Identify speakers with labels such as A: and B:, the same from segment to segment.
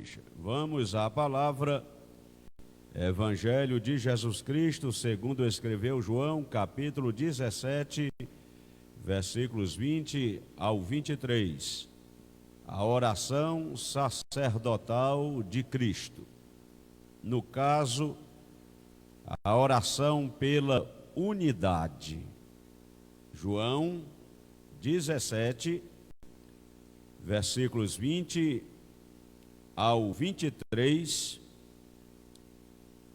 A: Igreja. Vamos à palavra, Evangelho de Jesus Cristo, segundo escreveu João, capítulo 17, versículos 20 ao 23. A oração sacerdotal de Cristo. No caso, a oração pela unidade. João 17, versículos 20 ao 23,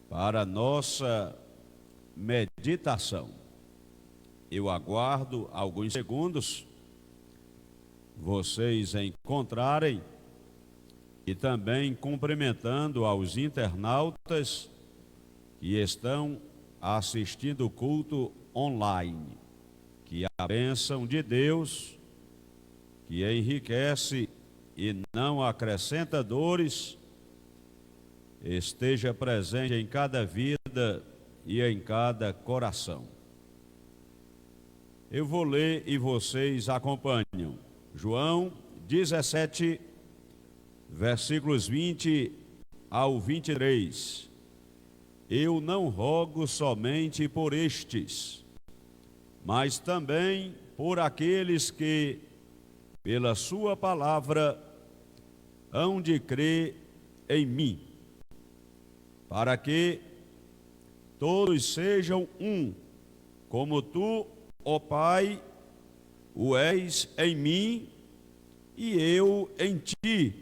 A: para nossa meditação. Eu aguardo alguns segundos vocês encontrarem e também cumprimentando aos internautas que estão assistindo o culto online. Que a bênção de Deus, que enriquece e não acrescenta dores, esteja presente em cada vida e em cada coração. Eu vou ler e vocês acompanham. João 17, versículos 20 ao 23. Eu não rogo somente por estes, mas também por aqueles que, pela sua palavra, hão de crer em mim, para que todos sejam um, como tu, ó Pai, o és em mim e eu em ti,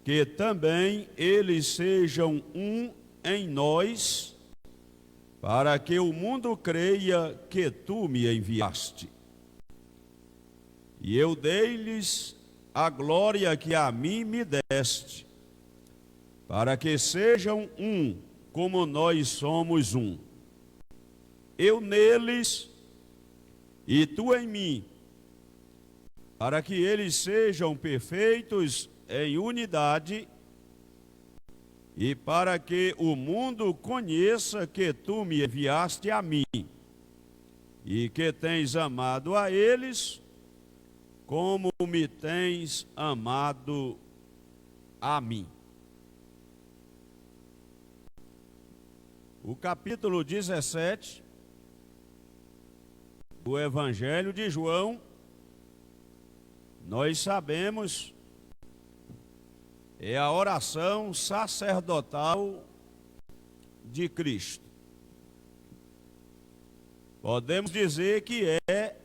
A: que também eles sejam um em nós, para que o mundo creia que tu me enviaste. E eu dei-lhes a glória que a mim me deste, para que sejam um, como nós somos um. Eu neles e tu em mim, para que eles sejam perfeitos em unidade, e para que o mundo conheça que tu me enviaste a mim, e que tens amado a eles, como me tens amado a mim. O capítulo 17 do Evangelho de João, nós sabemos, é a oração sacerdotal de Cristo. Podemos dizer que é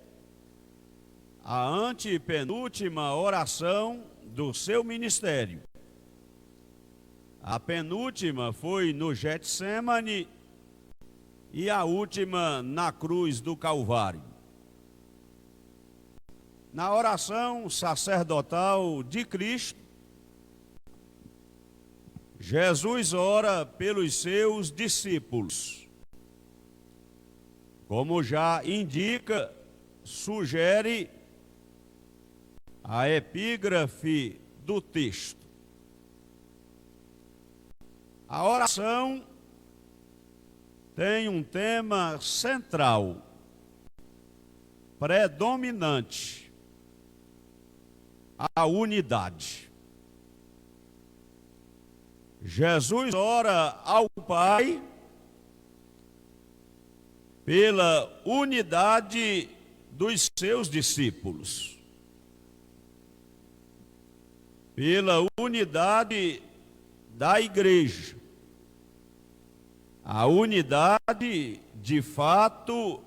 A: a antepenúltima oração do seu ministério. A penúltima foi no Getsêmani e a última na cruz do Calvário. Na oração sacerdotal de Cristo, Jesus ora pelos seus discípulos. Como já indica, sugere a epígrafe do texto. A oração tem um tema central, predominante: a unidade. Jesus ora ao Pai pela unidade dos seus discípulos, pela unidade da igreja. A unidade, de fato,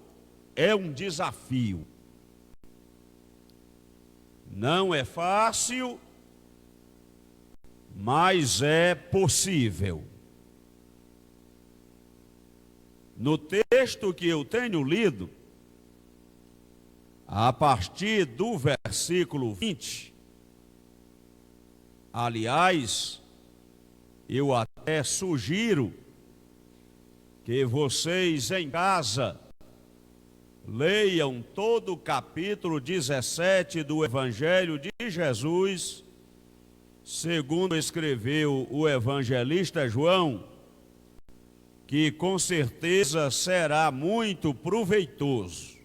A: é um desafio. Não é fácil, mas é possível. No texto que eu tenho lido, a partir do versículo 20, aliás, eu até sugiro que vocês em casa leiam todo o capítulo 17 do Evangelho de Jesus, segundo escreveu o evangelista João, que com certeza será muito proveitoso.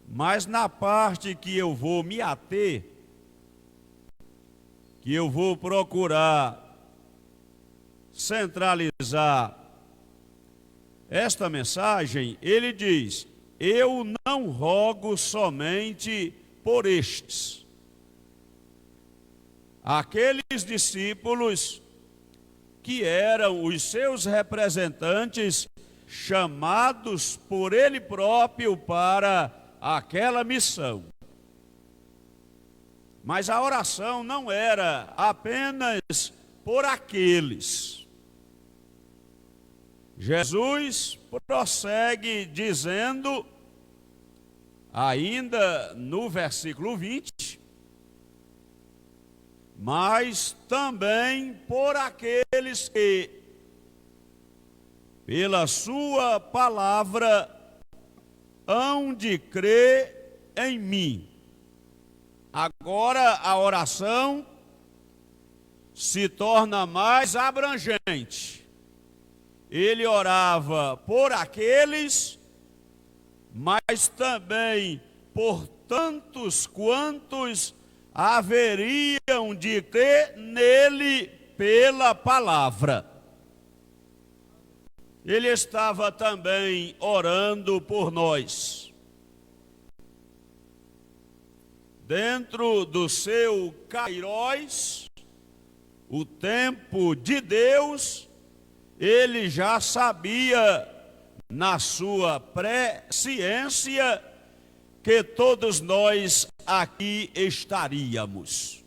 A: Mas na parte que eu vou me ater, que eu vou procurar centralizar esta mensagem, ele diz: eu não rogo somente por estes. Aqueles discípulos que eram os seus representantes, chamados por ele próprio para aquela missão. Mas a oração não era apenas por aqueles. Jesus prossegue dizendo, ainda no versículo 20, mas também por aqueles que, pela sua palavra, hão de crer em mim. Agora a oração se torna mais abrangente. Ele orava por aqueles, mas também por tantos quantos haveriam de crer nele pela palavra. Ele estava também orando por nós. Dentro do seu kairós, o tempo de Deus, ele já sabia, na sua presciência, que todos nós aqui estaríamos.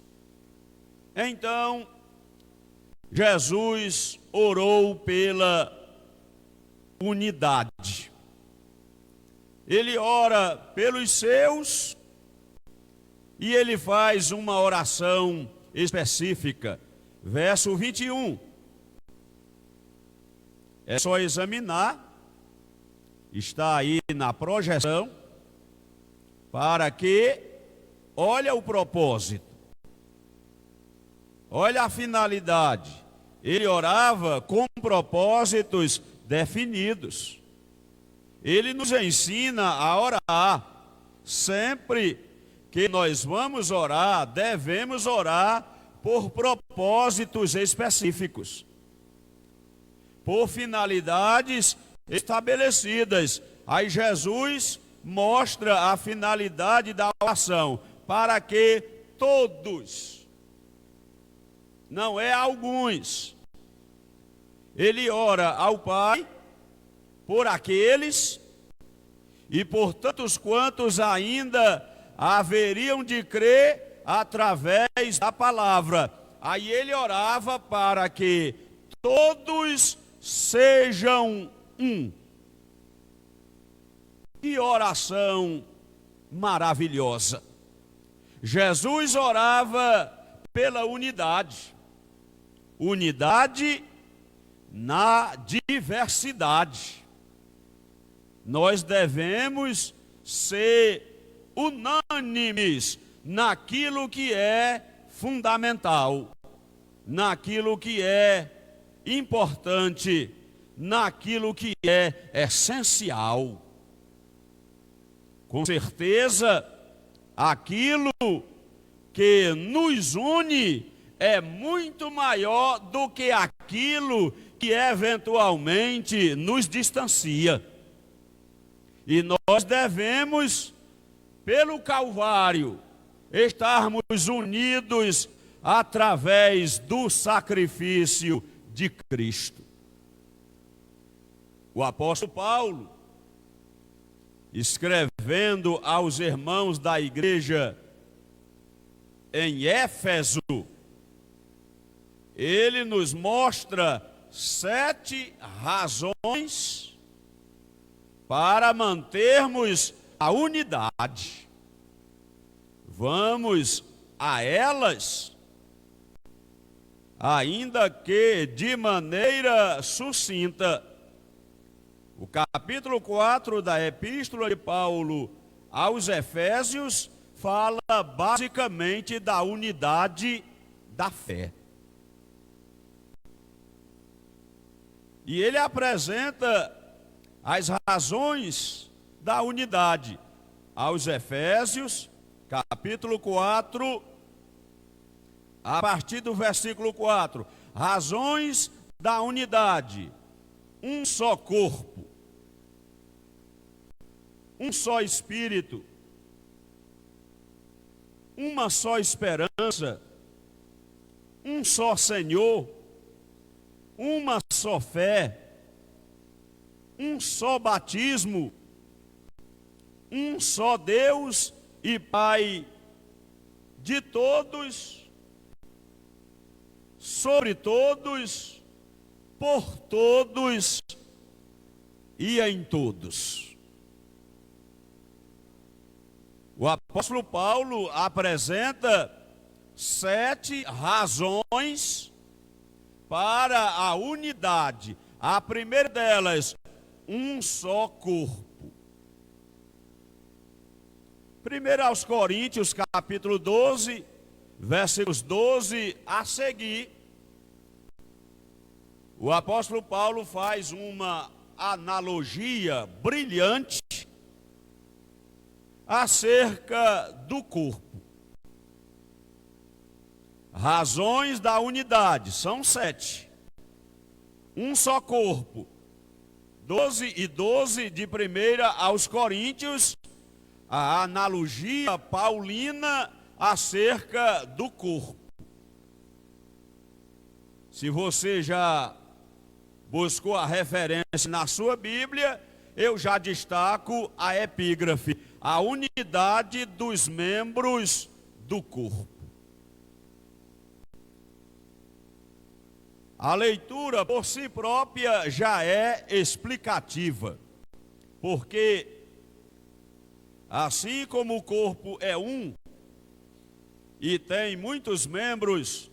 A: Então, Jesus orou pela unidade. Ele ora pelos seus e ele faz uma oração específica. Verso 21. É só examinar, está aí na projeção, para que, olha o propósito, olha a finalidade. Ele orava com propósitos definidos. Ele nos ensina a orar. Sempre que nós vamos orar, devemos orar por propósitos específicos, por finalidades estabelecidas. Aí Jesus mostra a finalidade da oração, para que todos, não é alguns. Ele ora ao Pai por aqueles e por tantos quantos ainda haveriam de crer através da palavra. Aí ele orava para que todos sejam um. Que oração maravilhosa! Jesus orava pela unidade. Unidade na diversidade. Nós devemos ser unânimes naquilo que é fundamental, naquilo que é importante, naquilo que é essencial. Com certeza, aquilo que nos une é muito maior do que aquilo que eventualmente nos distancia. E nós devemos, pelo Calvário, estarmos unidos através do sacrifício de Cristo. O apóstolo Paulo, escrevendo aos irmãos da igreja em Éfeso, ele nos mostra 7 razões para mantermos a unidade. Vamos a elas, ainda que de maneira sucinta. O capítulo 4 da Epístola de Paulo aos Efésios fala basicamente da unidade da fé. E ele apresenta as razões da unidade aos Efésios, capítulo 4, a partir do versículo 4, razões da unidade, um só corpo, um só Espírito, uma só esperança, um só Senhor, uma só fé, um só batismo, um só Deus e Pai de todos, sobre todos, por todos e em todos. O apóstolo Paulo apresenta 7 razões para a unidade. A primeira delas, um só corpo. 1 aos Coríntios, capítulo 12, versículos 12 a seguir, o apóstolo Paulo faz uma analogia brilhante acerca do corpo. Razões da unidade, são 7. Um só corpo. 12 e 12 de 1 aos Coríntios, a analogia paulina acerca do corpo. Se você já buscou a referência na sua Bíblia, eu já destaco a epígrafe, a unidade dos membros do corpo. A leitura por si própria já é explicativa, porque assim como o corpo é um e tem muitos membros,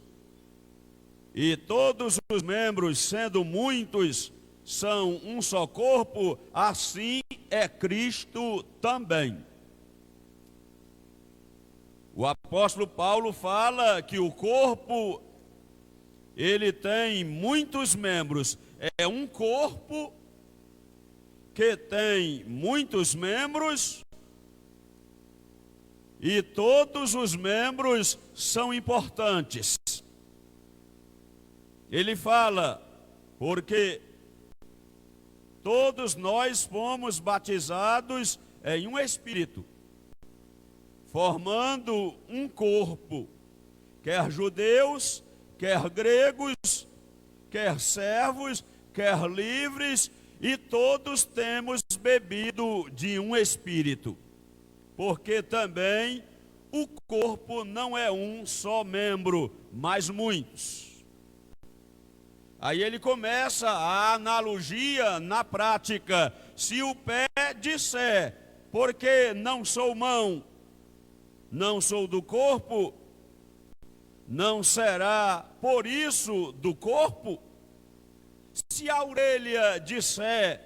A: e todos os membros, sendo muitos, são um só corpo, assim é Cristo também. O apóstolo Paulo fala que o corpo, ele tem muitos membros. É um corpo que tem muitos membros e todos os membros são importantes. Ele fala, porque todos nós fomos batizados em um Espírito, formando um corpo, quer judeus, quer gregos, quer servos, quer livres, e todos temos bebido de um Espírito, porque também o corpo não é um só membro, mas muitos. Aí ele começa a analogia na prática. Se o pé disser, porque não sou mão, não sou do corpo, não será por isso do corpo? Se a orelha disser,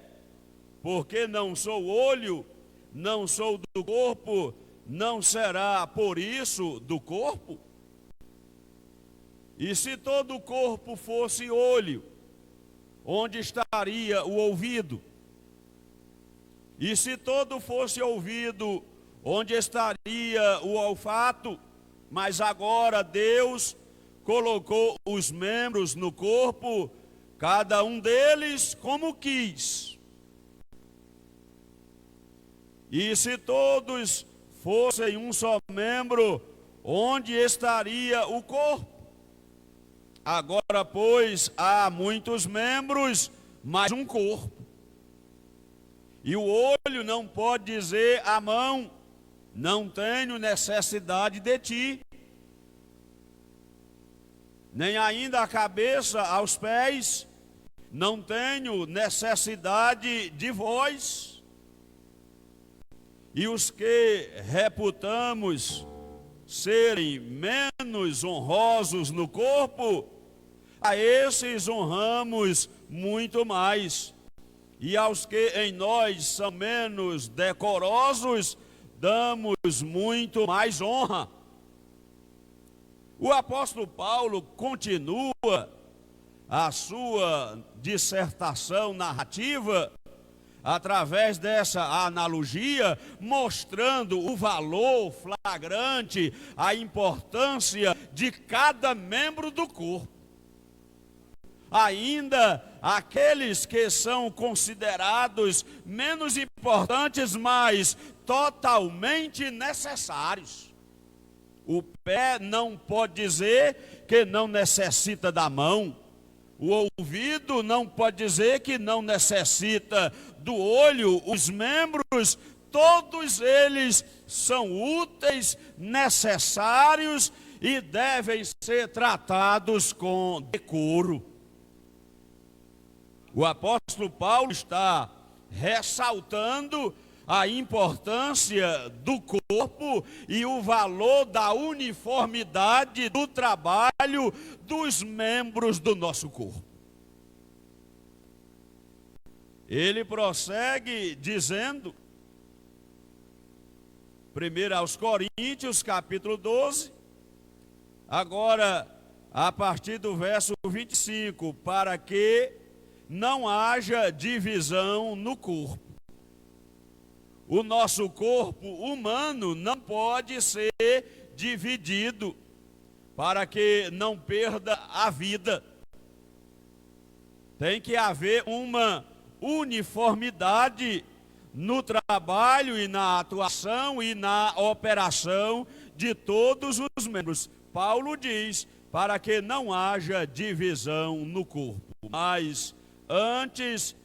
A: porque não sou olho, não sou do corpo, não será por isso do corpo? E se todo o corpo fosse olho, onde estaria o ouvido? E se todo fosse ouvido, onde estaria o olfato? Mas agora Deus colocou os membros no corpo, cada um deles como quis. E se todos fossem um só membro, onde estaria o corpo? Agora, pois, há muitos membros, mas um corpo. E o olho não pode dizer à mão, não tenho necessidade de ti. Nem ainda a cabeça aos pés, não tenho necessidade de vós. E os que reputamos serem menos honrosos no corpo, a esses honramos muito mais. E aos que em nós são menos decorosos, damos muito mais honra. O apóstolo Paulo continua a sua dissertação narrativa através dessa analogia, mostrando o valor flagrante, a importância de cada membro do corpo. Ainda aqueles que são considerados menos importantes, mas totalmente necessários. O pé não pode dizer que não necessita da mão. O ouvido não pode dizer que não necessita do olho. Os membros, todos eles são úteis, necessários e devem ser tratados com decoro. O apóstolo Paulo está ressaltando a importância do corpo e o valor da uniformidade do trabalho dos membros do nosso corpo. Ele prossegue dizendo, 1 aos Coríntios, capítulo 12, agora a partir do verso 25, para que não haja divisão no corpo. O nosso corpo humano não pode ser dividido para que não perda a vida. Tem que haver uma uniformidade no trabalho e na atuação e na operação de todos os membros. Paulo diz, para que não haja divisão no corpo, mas antes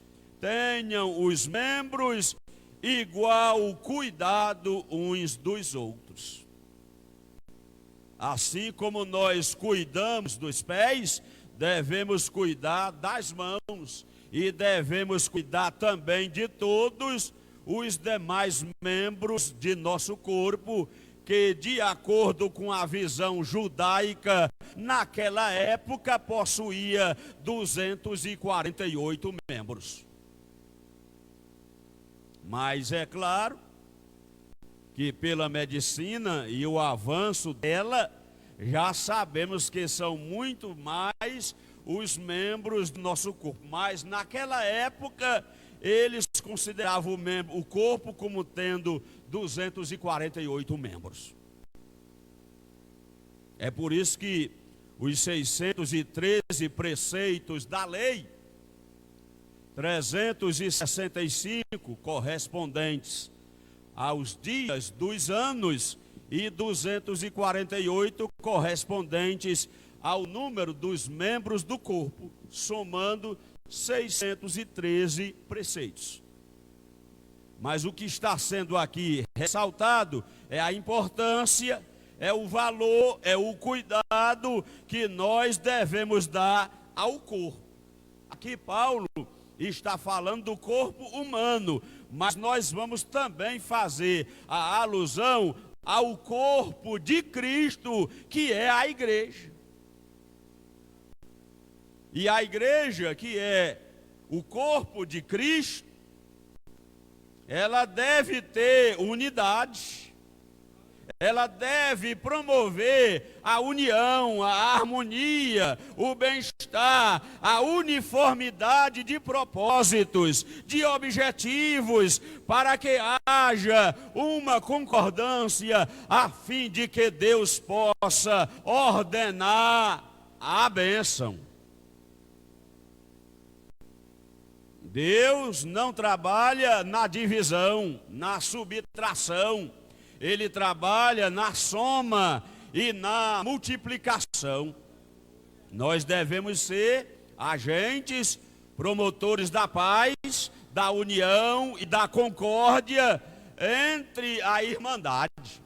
A: tenham os membros igual cuidado uns dos outros. Assim como nós cuidamos dos pés, devemos cuidar das mãos e devemos cuidar também de todos os demais membros de nosso corpo, que de acordo com a visão judaica, naquela época possuía 248 membros. Mas é claro que pela medicina e o avanço dela, já sabemos que são muito mais os membros do nosso corpo. Mas naquela época, eles consideravam o corpo como tendo 248 membros. É por isso que os 613 preceitos da lei, 365 correspondentes aos dias dos anos e 248 correspondentes ao número dos membros do corpo, somando 613 preceitos. Mas o que está sendo aqui ressaltado é a importância, é o valor, é o cuidado que nós devemos dar ao corpo. Aqui Paulo está falando do corpo humano, mas nós vamos também fazer a alusão ao corpo de Cristo, que é a igreja. E a igreja, que é o corpo de Cristo, ela deve ter unidade. Ela deve promover a união, a harmonia, o bem-estar, a uniformidade de propósitos, de objetivos, para que haja uma concordância, a fim de que Deus possa ordenar a bênção. Deus não trabalha na divisão, na subtração. Ele trabalha na soma e na multiplicação. Nós devemos ser agentes, promotores da paz, da união e da concórdia entre a irmandade.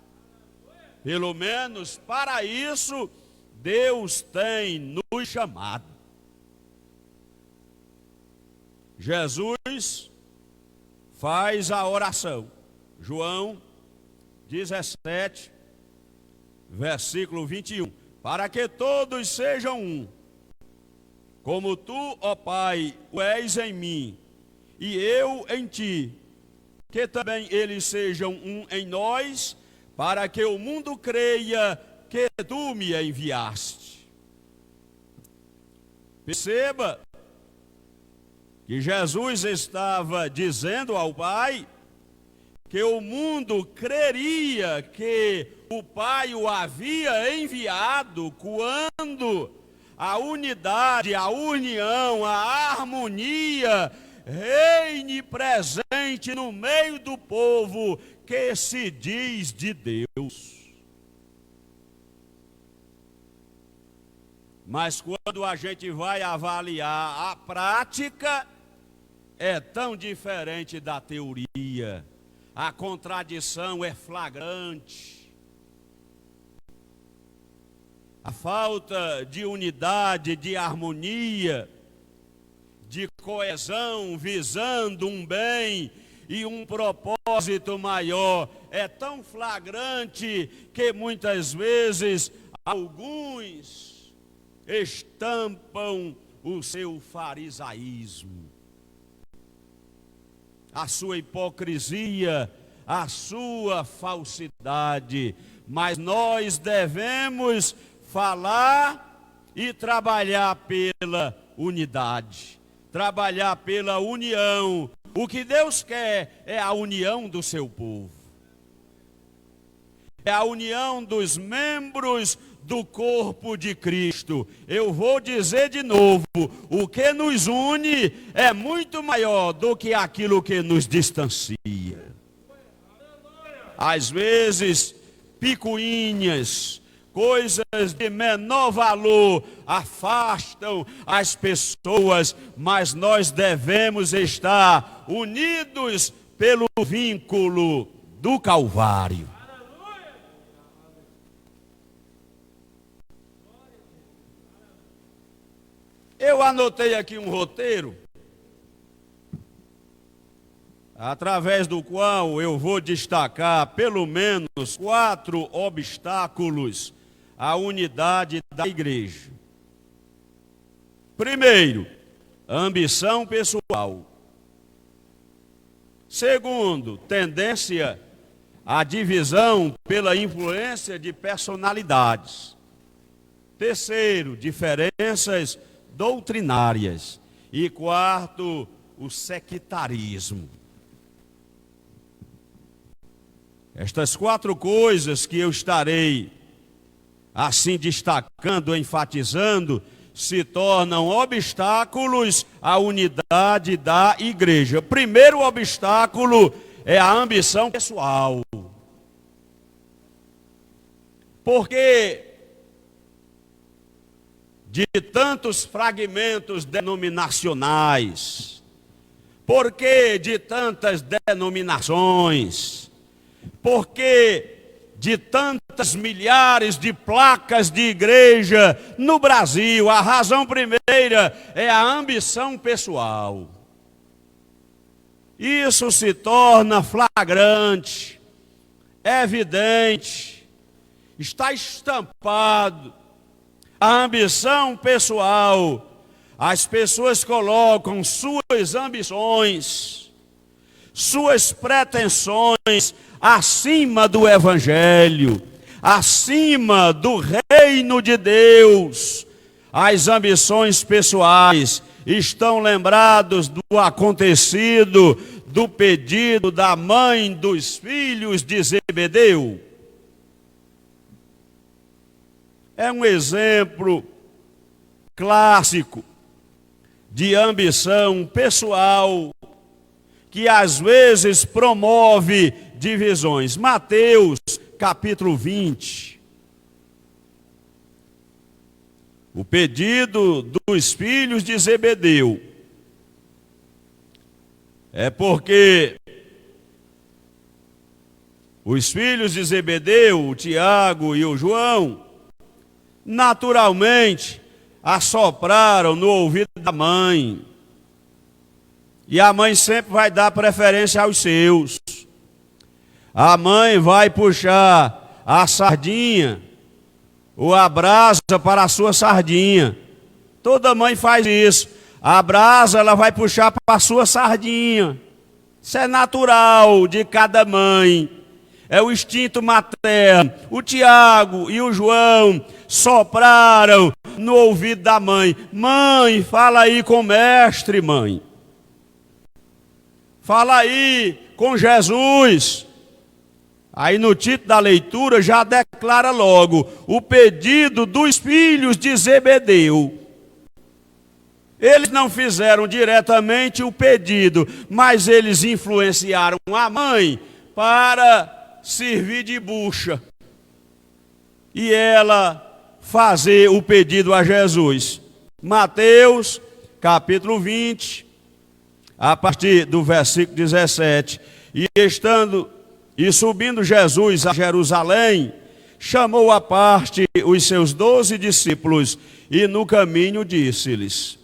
A: Pelo menos para isso, Deus tem nos chamado. Jesus faz a oração. João 17, versículo 21. Para que todos sejam um, como tu, ó Pai, o és em mim, e eu em ti, que também eles sejam um em nós, para que o mundo creia que tu me enviaste. Perceba que Jesus estava dizendo ao Pai que o mundo creria que o Pai o havia enviado quando a unidade, a união, a harmonia reine presente no meio do povo que se diz de Deus. Mas quando a gente vai avaliar a prática, é tão diferente da teoria. A contradição é flagrante. A falta de unidade, de harmonia, de coesão, visando um bem e um propósito maior, é tão flagrante que muitas vezes alguns estampam o seu farisaísmo, a sua hipocrisia, a sua falsidade. Mas nós devemos falar e trabalhar pela unidade, trabalhar pela união. O que Deus quer é a união do seu povo, é a união dos membros do corpo de Cristo. Eu vou dizer de novo, o que nos une é muito maior do que aquilo que nos distancia. Às vezes, picuinhas, coisas de menor valor afastam as pessoas, mas nós devemos estar unidos pelo vínculo do Calvário. Eu anotei aqui um roteiro, através do qual eu vou destacar pelo menos 4 obstáculos à unidade da igreja. Primeiro, ambição pessoal. Segundo, tendência à divisão pela influência de personalidades. Terceiro, diferenças doutrinárias. E quarto, o sectarismo. Estas 4 coisas que eu estarei assim destacando, enfatizando, se tornam obstáculos à unidade da igreja. O primeiro obstáculo é a ambição pessoal. Porque de tantos fragmentos denominacionais, porque de tantas denominações, porque de tantas milhares de placas de igreja no Brasil, a razão primeira é a ambição pessoal. Isso se torna flagrante, evidente, está estampado. A ambição pessoal, as pessoas colocam suas ambições, suas pretensões acima do Evangelho, acima do reino de Deus. As ambições pessoais estão lembrados do acontecido, do pedido da mãe dos filhos de Zebedeu. É um exemplo clássico de ambição pessoal que às vezes promove divisões. Mateus, capítulo 20. O pedido dos filhos de Zebedeu é porque os filhos de Zebedeu, o Tiago e o João, naturalmente assopraram no ouvido da mãe. E a mãe sempre vai dar preferência aos seus. A mãe vai puxar a sardinha ou a brasa para a sua sardinha. Toda mãe faz isso. A brasa ela vai puxar para a sua sardinha. Isso é natural de cada mãe. É o instinto materno. O Tiago e o João sopraram no ouvido da mãe. Mãe, fala aí com o mestre, mãe. Fala aí com Jesus. Aí no título da leitura já declara logo o pedido dos filhos de Zebedeu. Eles não fizeram diretamente o pedido, mas eles influenciaram a mãe para servir de bucha. E ela fazer o pedido a Jesus. Mateus, capítulo 20, a partir do versículo 17. E subindo Jesus a Jerusalém, chamou à parte os seus 12 discípulos e no caminho disse-lhes: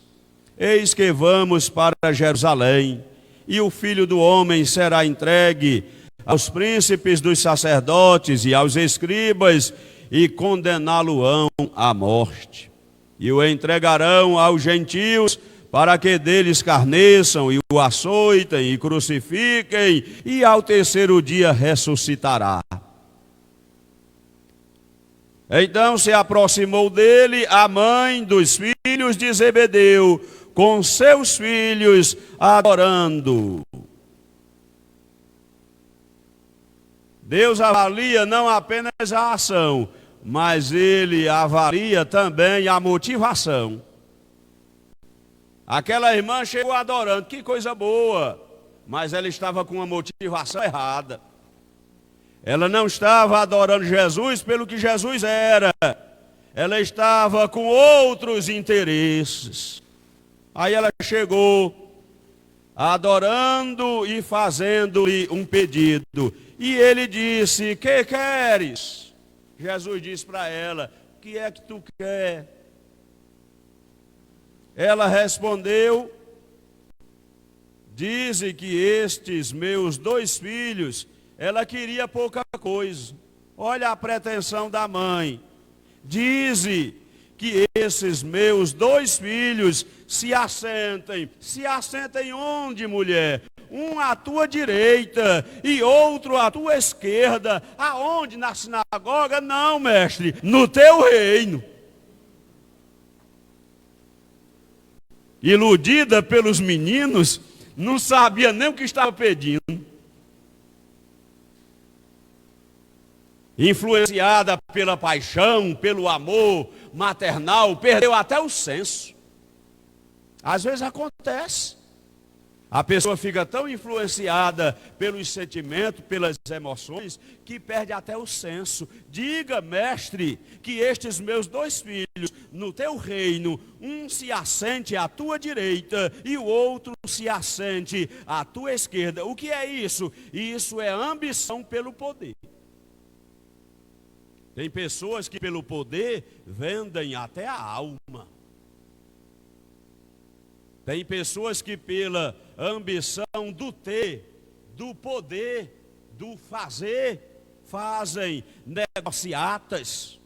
A: Eis que vamos para Jerusalém, e o Filho do Homem será entregue aos príncipes dos sacerdotes e aos escribas, e condená-lo-ão à morte. E o entregarão aos gentios, para que dele escarneçam, e o açoitem, e crucifiquem, e ao terceiro dia ressuscitará. Então se aproximou dele a mãe dos filhos de Zebedeu, com seus filhos, adorando. Deus avalia não apenas a ação, mas ele avalia também a motivação. Aquela irmã chegou adorando, que coisa boa, mas ela estava com uma motivação errada. Ela não estava adorando Jesus pelo que Jesus era, ela estava com outros interesses. Aí ela chegou adorando e fazendo-lhe um pedido. E ele disse: que queres? Jesus disse para ela: o que é que tu quer? Ela respondeu: dize que estes meus 2 filhos, ela queria pouca coisa. Olha a pretensão da mãe. Dize que esses meus 2 filhos se assentem. Se assentem onde, mulher? Um à tua direita e outro à tua esquerda. Aonde? Na sinagoga? Não, mestre, no teu reino. Iludida pelos meninos, não sabia nem o que estava pedindo. Influenciada pela paixão, pelo amor maternal, perdeu até o senso. Às vezes acontece. A pessoa fica tão influenciada pelos sentimentos, pelas emoções, que perde até o senso. Diga, mestre, que estes meus 2 filhos, no teu reino, um se assente à tua direita e o outro se assente à tua esquerda. O que é isso? Isso é ambição pelo poder. Tem pessoas que pelo poder vendem até a alma. Tem pessoas que pela ambição do ter, do poder, do fazer, fazem negociatas.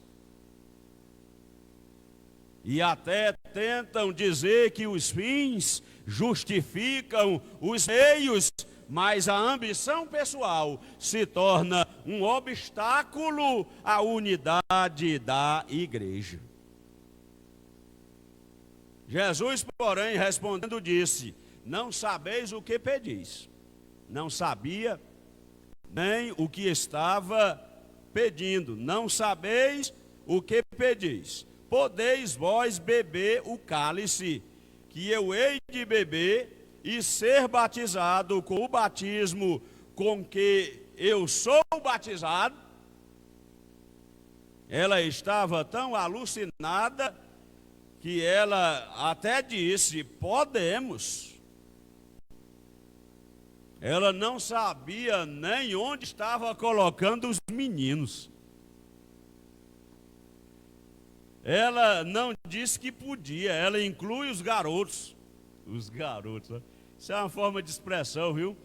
A: E até tentam dizer que os fins justificam os meios, mas a ambição pessoal se torna um obstáculo à unidade da igreja. Jesus, porém, respondendo, disse: não sabeis o que pedis. Não sabia nem o que estava pedindo. Não sabeis o que pedis. Podeis vós beber o cálice que eu hei de beber e ser batizado com o batismo com que eu sou batizado? Ela estava tão alucinada que ela até disse: podemos. Ela não sabia nem onde estava colocando os meninos. Ela não disse que podia, ela inclui os garotos. Os garotos, ó. Isso é uma forma de expressão, viu?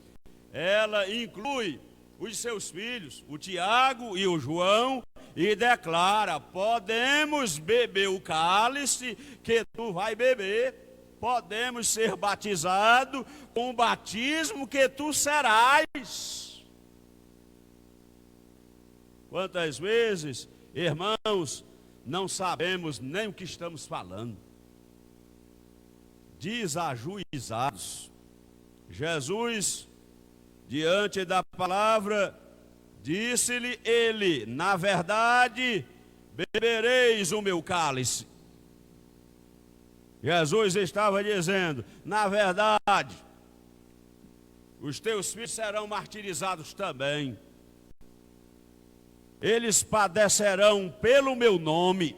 A: Ela inclui os seus filhos, o Tiago e o João, e declara: podemos beber o cálice que tu vai beber, podemos ser batizados com o batismo que tu serás. Quantas vezes, irmãos, não sabemos nem o que estamos falando. Desajuizados. Jesus diante da palavra, disse-lhe ele: na verdade, bebereis o meu cálice. Jesus estava dizendo: na verdade, os teus filhos serão martirizados também. Eles padecerão pelo meu nome.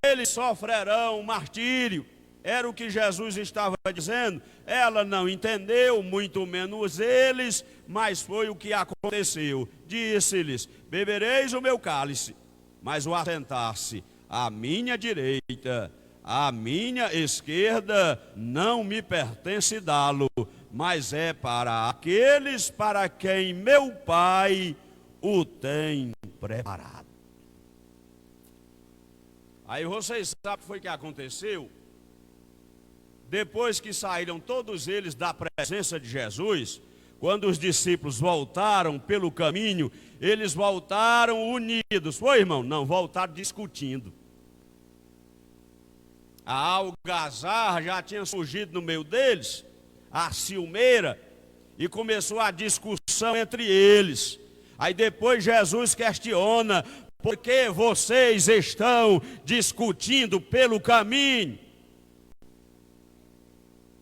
A: Eles sofrerão martírio. Era o que Jesus estava dizendo. Ela não entendeu, muito menos eles, mas foi o que aconteceu. Disse-lhes: bebereis o meu cálice, mas o assentar-se à minha direita, à minha esquerda, não me pertence dá-lo, mas é para aqueles para quem meu Pai o tem preparado. Aí vocês sabem o que foi que aconteceu? Depois que saíram todos eles da presença de Jesus, quando os discípulos voltaram pelo caminho, eles voltaram unidos. Foi, irmão? Não, voltaram discutindo. A algazarra já tinha surgido no meio deles, a ciumeira, e começou a discussão entre eles. Aí depois Jesus questiona: por que vocês estão discutindo pelo caminho?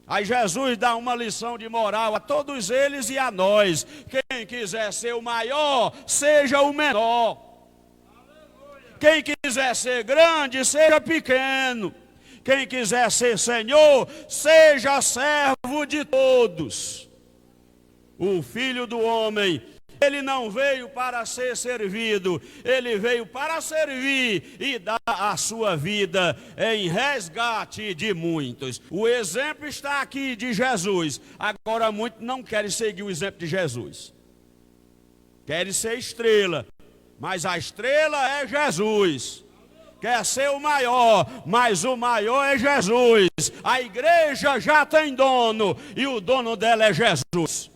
A: Aí Jesus dá uma lição de moral a todos eles e a nós: quem quiser ser o maior, seja o menor. Quem quiser ser grande, seja pequeno. Quem quiser ser senhor, seja servo de todos. O Filho do Homem, ele não veio para ser servido, ele veio para servir e dar a sua vida em resgate de muitos. O exemplo está aqui de Jesus. Agora muitos não querem seguir o exemplo de Jesus. Querem ser estrela, mas a estrela é Jesus. Quer ser o maior, mas o maior é Jesus. A igreja já tem dono e o dono dela é Jesus.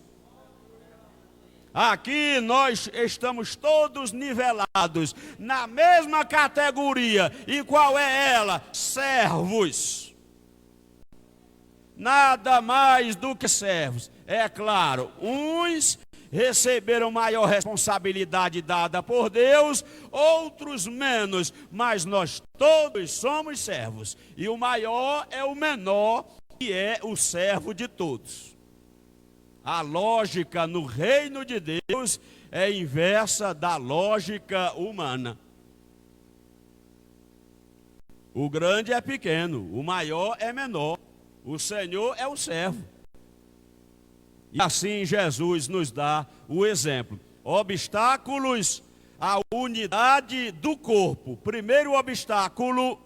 A: Aqui nós estamos todos nivelados na mesma categoria. E qual é ela? Servos. Nada mais do que servos. É claro, uns receberam maior responsabilidade dada por Deus, outros menos, mas nós todos somos servos. E o maior é o menor, que é o servo de todos. A lógica no reino de Deus é inversa da lógica humana. O grande é pequeno, o maior é menor, o Senhor é o servo. E assim Jesus nos dá o exemplo. Obstáculos à unidade do corpo. Primeiro obstáculo: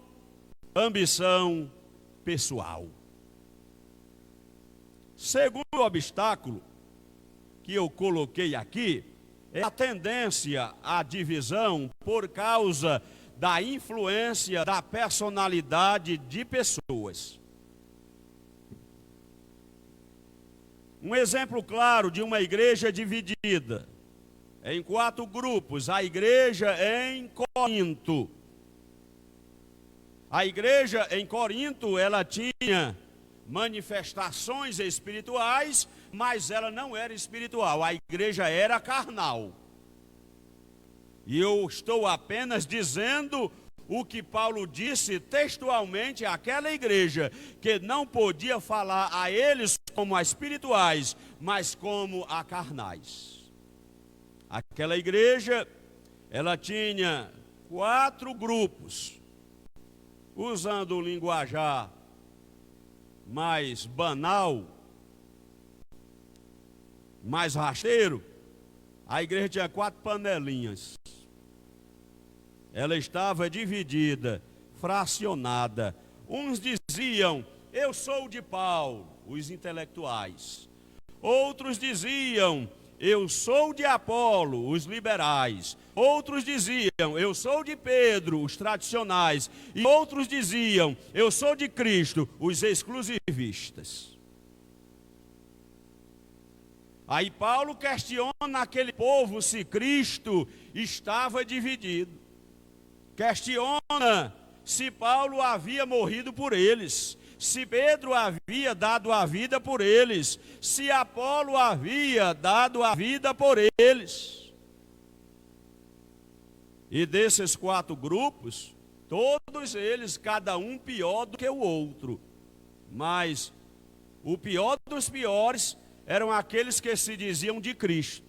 A: ambição pessoal. Segundo obstáculo que eu coloquei aqui é a tendência à divisão por causa da influência da personalidade de pessoas. Um exemplo claro de uma igreja dividida em 4 grupos: a igreja em Corinto. A igreja em Corinto, ela tinha manifestações espirituais, mas ela não era espiritual, a igreja era carnal. E eu estou apenas dizendo o que Paulo disse textualmente àquela igreja, que não podia falar a eles como a espirituais, mas como a carnais. Aquela igreja, ela tinha 4 grupos, usando o linguajar mais banal, mais rasteiro. A igreja tinha 4 panelinhas. Ela estava dividida, fracionada. Uns diziam: eu sou de Paulo, os intelectuais. Outros diziam: eu sou de Apolo, os liberais. Outros diziam: eu sou de Pedro, os tradicionais. E outros diziam: eu sou de Cristo, os exclusivistas. Aí Paulo questiona aquele povo se Cristo estava dividido. Questiona se Paulo havia morrido por eles, se Pedro havia dado a vida por eles, se Apolo havia dado a vida por eles. E desses 4 grupos, todos eles, cada um pior do que o outro. Mas o pior dos piores eram aqueles que se diziam de Cristo.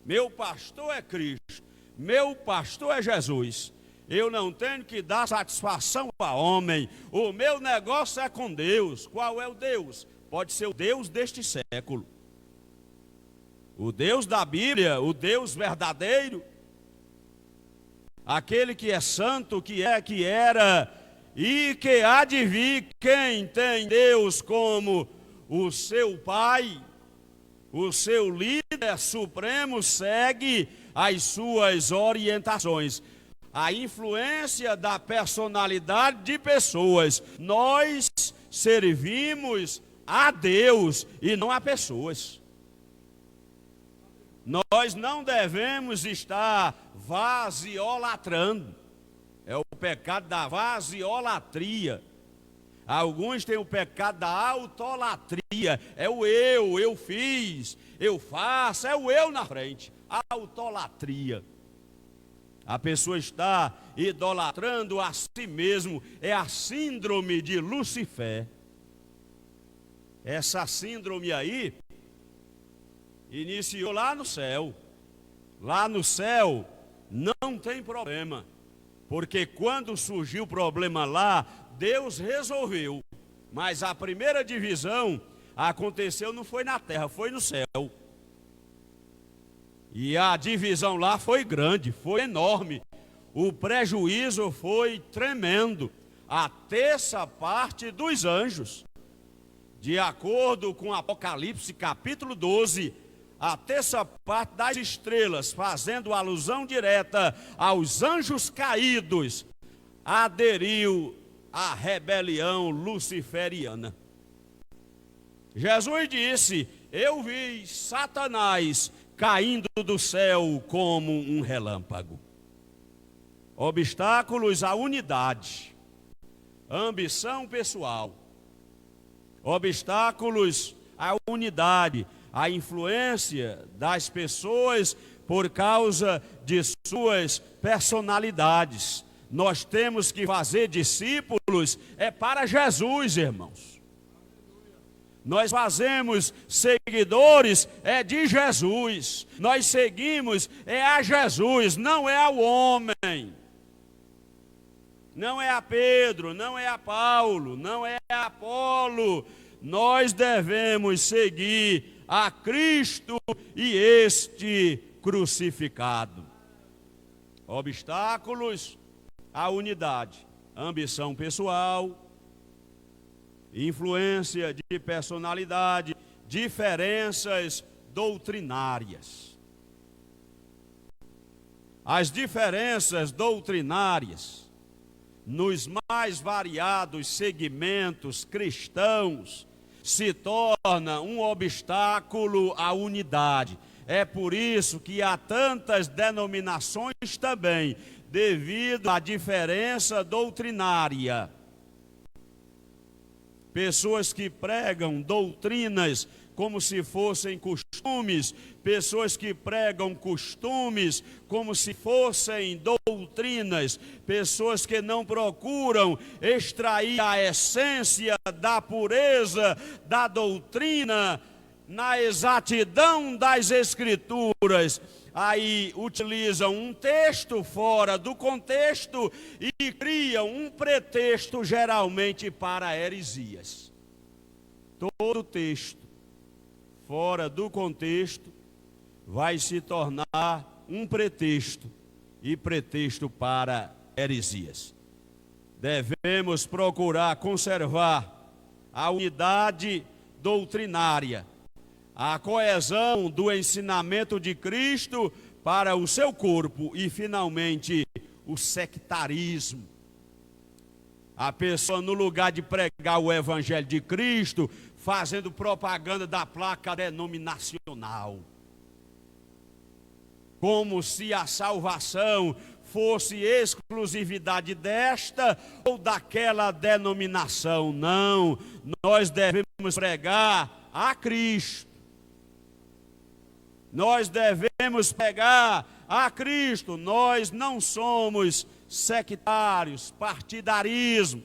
A: Meu pastor é Cristo, meu pastor é Jesus. Eu não tenho que dar satisfação a homem. O meu negócio é com Deus. Qual é o Deus? Pode ser o Deus deste século. O Deus da Bíblia, o Deus verdadeiro. Aquele que é santo, que era e que há de vir. Quem tem Deus como o seu Pai, o seu líder supremo, segue as suas orientações. A influência da personalidade de pessoas. Nós servimos a Deus e não a pessoas. Nós não devemos estar vasiolatrando. É o pecado da vasiolatria. Alguns têm o pecado da autolatria. É o eu fiz, eu faço, é o eu na frente. Autolatria. A pessoa está idolatrando a si mesmo. É a síndrome de Lúcifer. Essa síndrome aí iniciou lá no céu. Lá no céu não tem problema. Porque quando surgiu o problema lá, Deus resolveu. Mas a primeira divisão aconteceu, não foi na terra, foi no céu. E a divisão lá foi grande, foi enorme. O prejuízo foi tremendo. A terça parte dos anjos, de acordo com Apocalipse capítulo 12, a terça parte das estrelas, fazendo alusão direta aos anjos caídos, aderiu à rebelião luciferiana. Jesus disse: eu vi Satanás caindo do céu como um relâmpago. Obstáculos à unidade, ambição pessoal, obstáculos à unidade, à influência das pessoas por causa de suas personalidades. Nós temos que fazer discípulos, é para Jesus, irmãos. Nós fazemos seguidores, é de Jesus. Nós seguimos, é a Jesus, não é ao homem. Não é a Pedro, não é a Paulo, não é a Apolo. Nós devemos seguir a Cristo e este crucificado. Obstáculos à unidade, ambição pessoal, influência de personalidade, diferenças doutrinárias. As diferenças doutrinárias nos mais variados segmentos cristãos se torna um obstáculo à unidade. É por isso que há tantas denominações também, devido à diferença doutrinária. Pessoas que pregam doutrinas como se fossem costumes, pessoas que pregam costumes como se fossem doutrinas, pessoas que não procuram extrair a essência da pureza da doutrina na exatidão das Escrituras. Aí utilizam um texto fora do contexto e criam um pretexto geralmente para heresias. Todo texto fora do contexto vai se tornar um pretexto e pretexto para heresias. Devemos procurar conservar a unidade doutrinária, a coesão do ensinamento de Cristo para o seu corpo e, finalmente, o sectarismo. A pessoa, no lugar de pregar o evangelho de Cristo, fazendo propaganda da placa denominacional. Como se a salvação fosse exclusividade desta ou daquela denominação. Não, nós devemos pregar a Cristo. Nós devemos pregar a Cristo. Nós não somos sectários, partidarismo.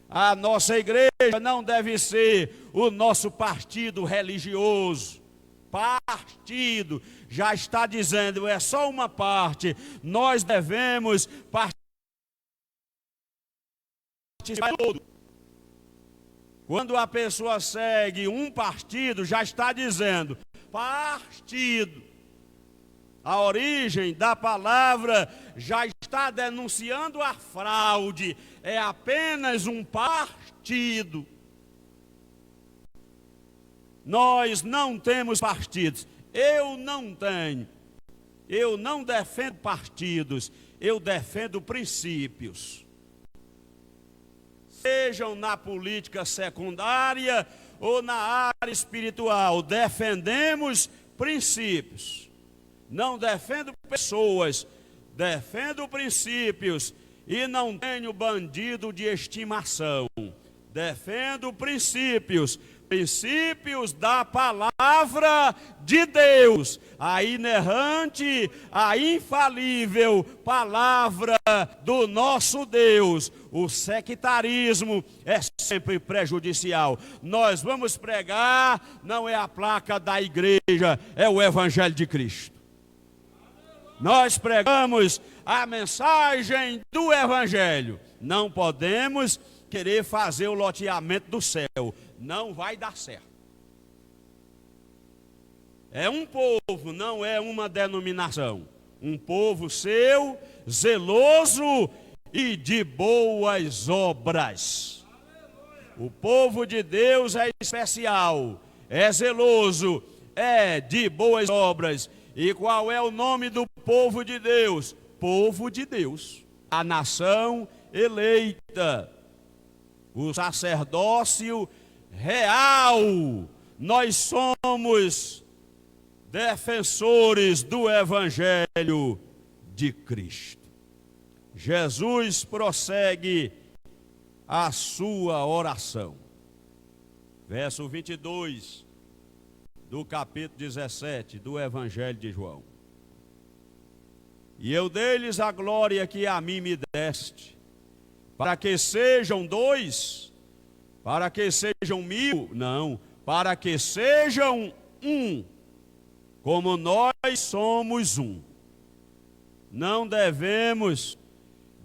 A: A nossa igreja não deve ser o nosso partido religioso. Partido, já está dizendo, é só uma parte. Nós devemos participar de todo. Quando a pessoa segue um partido, já está dizendo partido. A origem da palavra já está denunciando a fraude. É apenas um partido. Nós não temos partidos. Eu não tenho. Eu não defendo partidos. Eu defendo princípios. Sejam na política secundária ou na área espiritual. Defendemos princípios. Não defendo pessoas, defendo princípios e não tenho bandido de estimação. Defendo princípios, princípios da palavra de Deus, a inerrante, a infalível palavra do nosso Deus. O sectarismo é sempre prejudicial. Nós vamos pregar, não é a placa da igreja, é o Evangelho de Cristo. Nós pregamos a mensagem do Evangelho. Não podemos querer fazer o loteamento do céu. Não vai dar certo. É um povo, não é uma denominação. Um povo seu, zeloso e de boas obras. O povo de Deus é especial, é zeloso, é de boas obras. E qual é o nome do povo de Deus? Povo de Deus, a nação eleita, o sacerdócio real. Nós somos defensores do Evangelho de Cristo. Jesus prossegue a sua oração. Verso 22 do capítulo 17 do Evangelho de João. E eu dei-lhes a glória que a mim me deste, para que sejam dois, para que sejam 1000, não, para que sejam um, como nós somos um. Não devemos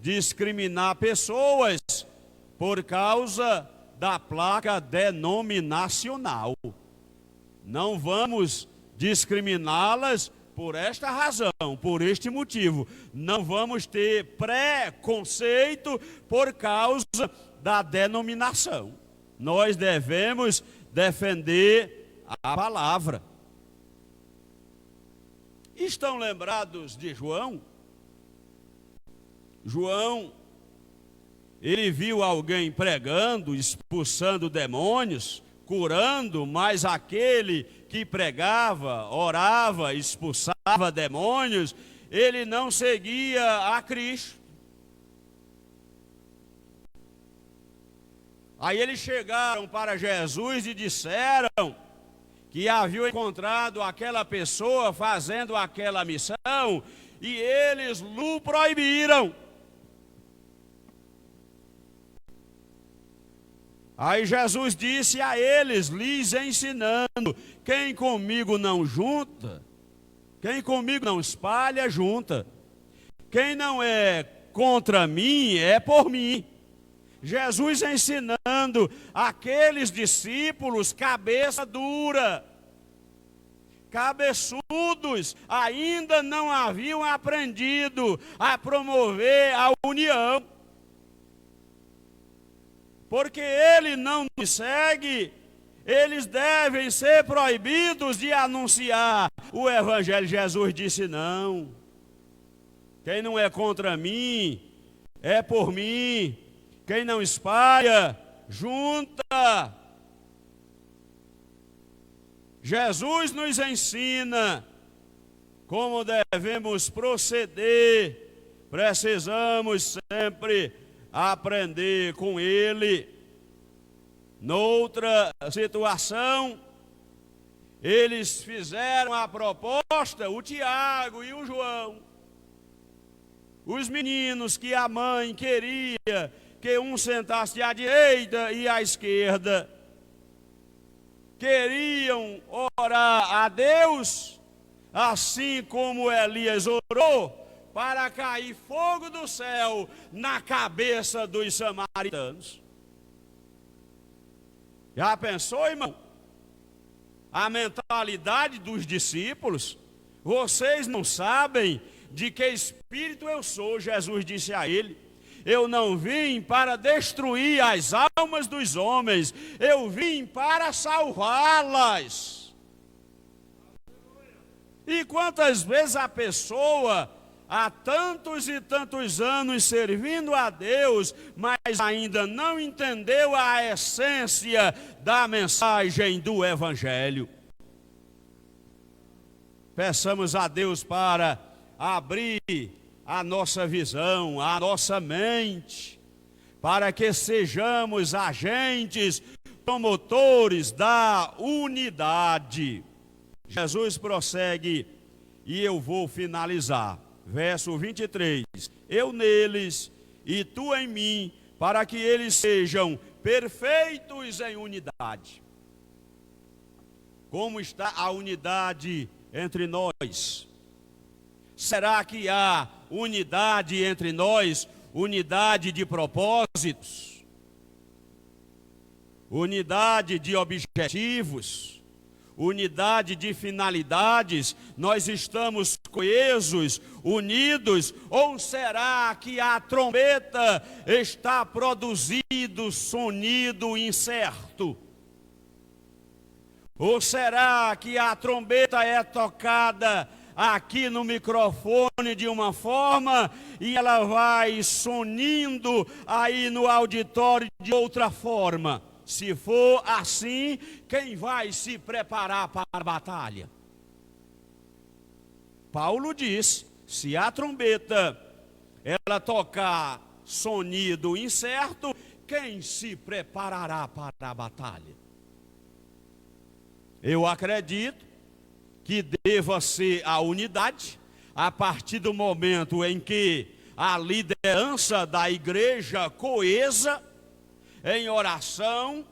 A: discriminar pessoas por causa da placa denominacional. Não vamos discriminá-las por esta razão, por este motivo. Não vamos ter preconceito por causa da denominação. Nós devemos defender a palavra. Estão lembrados de João? João, ele viu alguém pregando, expulsando demônios, curando, mas aquele que pregava, orava, expulsava demônios, ele não seguia a Cristo. Aí eles chegaram para Jesus e disseram que haviam encontrado aquela pessoa fazendo aquela missão e eles o proibiram. Aí Jesus disse a eles, lhes ensinando: quem comigo não junta, quem comigo não espalha, junta. Quem não é contra mim, é por mim. Jesus ensinando aqueles discípulos cabeça dura, cabeçudos, ainda não haviam aprendido a promover a união. Porque ele não nos segue, eles devem ser proibidos de anunciar o Evangelho. Jesus disse: não, quem não é contra mim, é por mim. Quem não espalha, junta. Jesus nos ensina como devemos proceder, precisamos sempre aprender com ele. Noutra situação, eles fizeram a proposta, o Tiago e o João, os meninos que a mãe queria que um sentasse à direita e à esquerda, queriam orar a Deus, assim como Elias orou, para cair fogo do céu na cabeça dos samaritanos. Já pensou, irmão? A mentalidade dos discípulos? Vocês não sabem de que espírito eu sou, Jesus disse a ele. Eu não vim para destruir as almas dos homens, eu vim para salvá-las. E quantas vezes a pessoa, há tantos e tantos anos servindo a Deus, mas ainda não entendeu a essência da mensagem do Evangelho. Peçamos a Deus para abrir a nossa visão, a nossa mente, para que sejamos agentes promotores da unidade. Jesus prossegue e eu vou finalizar. Verso 23, eu neles e tu em mim, para que eles sejam perfeitos em unidade. Como está a unidade entre nós? Será que há unidade entre nós, unidade de propósitos, unidade de objetivos, unidade de finalidades? Nós estamos coesos, unidos, ou será que a trombeta está produzindo sonido incerto? Ou será que a trombeta é tocada aqui no microfone de uma forma e ela vai sonindo aí no auditório de outra forma? Se for assim, quem vai se preparar para a batalha? Paulo diz, se a trombeta ela tocar sonido incerto, quem se preparará para a batalha? Eu acredito que deva ser a unidade, a partir do momento em que a liderança da igreja coesa, em oração,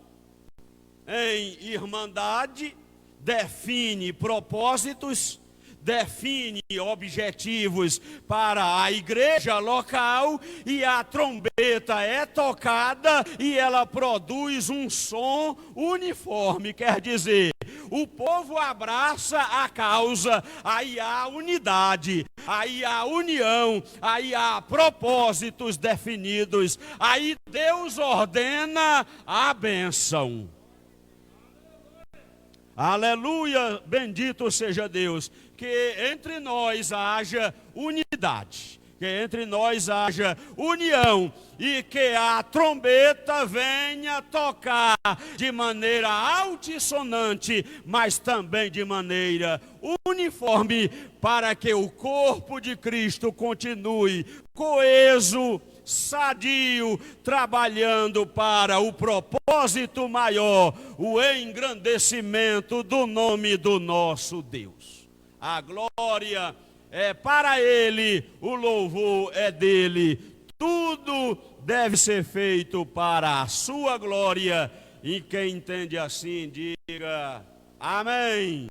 A: em irmandade, define propósitos, define objetivos para a igreja local, e a trombeta é tocada e ela produz um som uniforme, quer dizer, o povo abraça a causa, aí há unidade, aí há união, aí há propósitos definidos, aí Deus ordena a bênção. Aleluia, bendito seja Deus, que entre nós haja unidade, que entre nós haja união e que a trombeta venha tocar de maneira altissonante, mas também de maneira uniforme, para que o corpo de Cristo continue coeso, sadio, trabalhando para o propósito maior, o engrandecimento do nome do nosso Deus. A glória é para Ele, o louvor é dele, tudo deve ser feito para a sua glória, e quem entende assim, diga amém.